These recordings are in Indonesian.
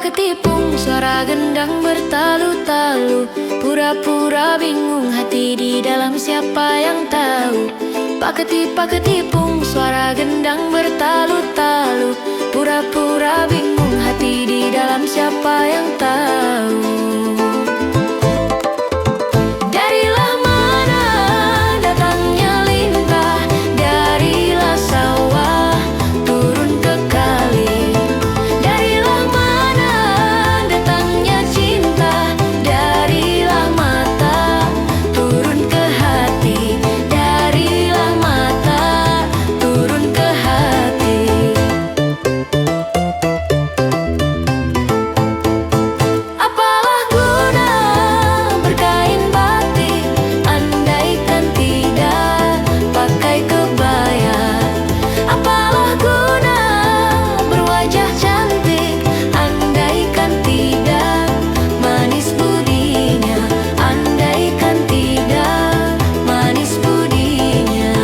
Pak ketipung, suara gendang bertalu-talu. Pura-pura bingung, hati di dalam siapa yang tahu. Pak ketipung, suara gendang bertalu-talu. Pura-pura bingung, hati di dalam siapa yang tahu. Darilah mana datangnya lintah, darilah sawah turun ke kali. Darilah mana datangnya cinta, darilah mata turun ke hati. Darilah mata turun ke hati. Apalah guna berkain batik, andaikan tidak pakai kebaya. Apalah guna berwajah cantik, andaikan tidak manis budinya. Andaikan tidak manis budinya.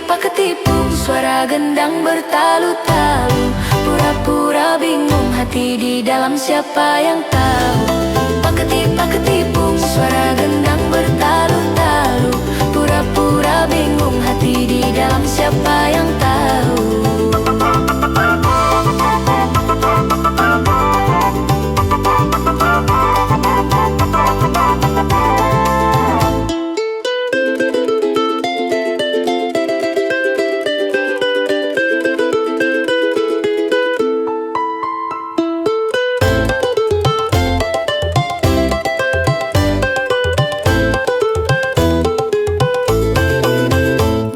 Pak ketipung, suara gendang bertalu-talu. Pura-pura bingung, hati di dalam siapa yang tahu. Pak ketipung, suara gendang bertalu-talu. Pura-pura bingung, hati di dalam siapa yang tahu.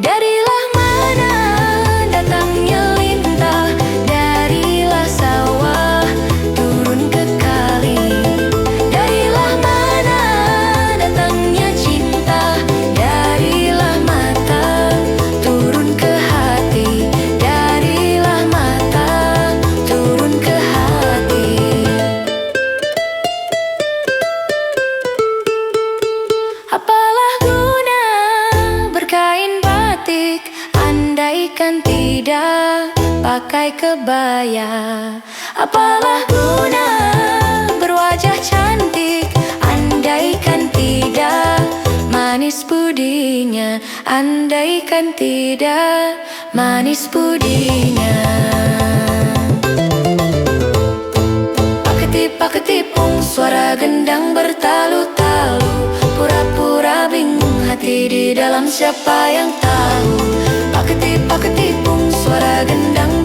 Darilah mana datangnya lintah, darilah sawah turun ke kali. Darilah mana datangnya cinta, darilah mata turun ke hati. Darilah mata turun ke hati. Apalah guna berkain batik, andaikan tidak pakai kebaya. Apalah guna berwajah cantik, andaikan tidak manis budinya. Andaikan tidak manis budinya. Pak ketipung, suara gendang bertalu-talu. Pura-pura bingung, hati di dalam siapa yang tahu. Pak ketipung, suara gendang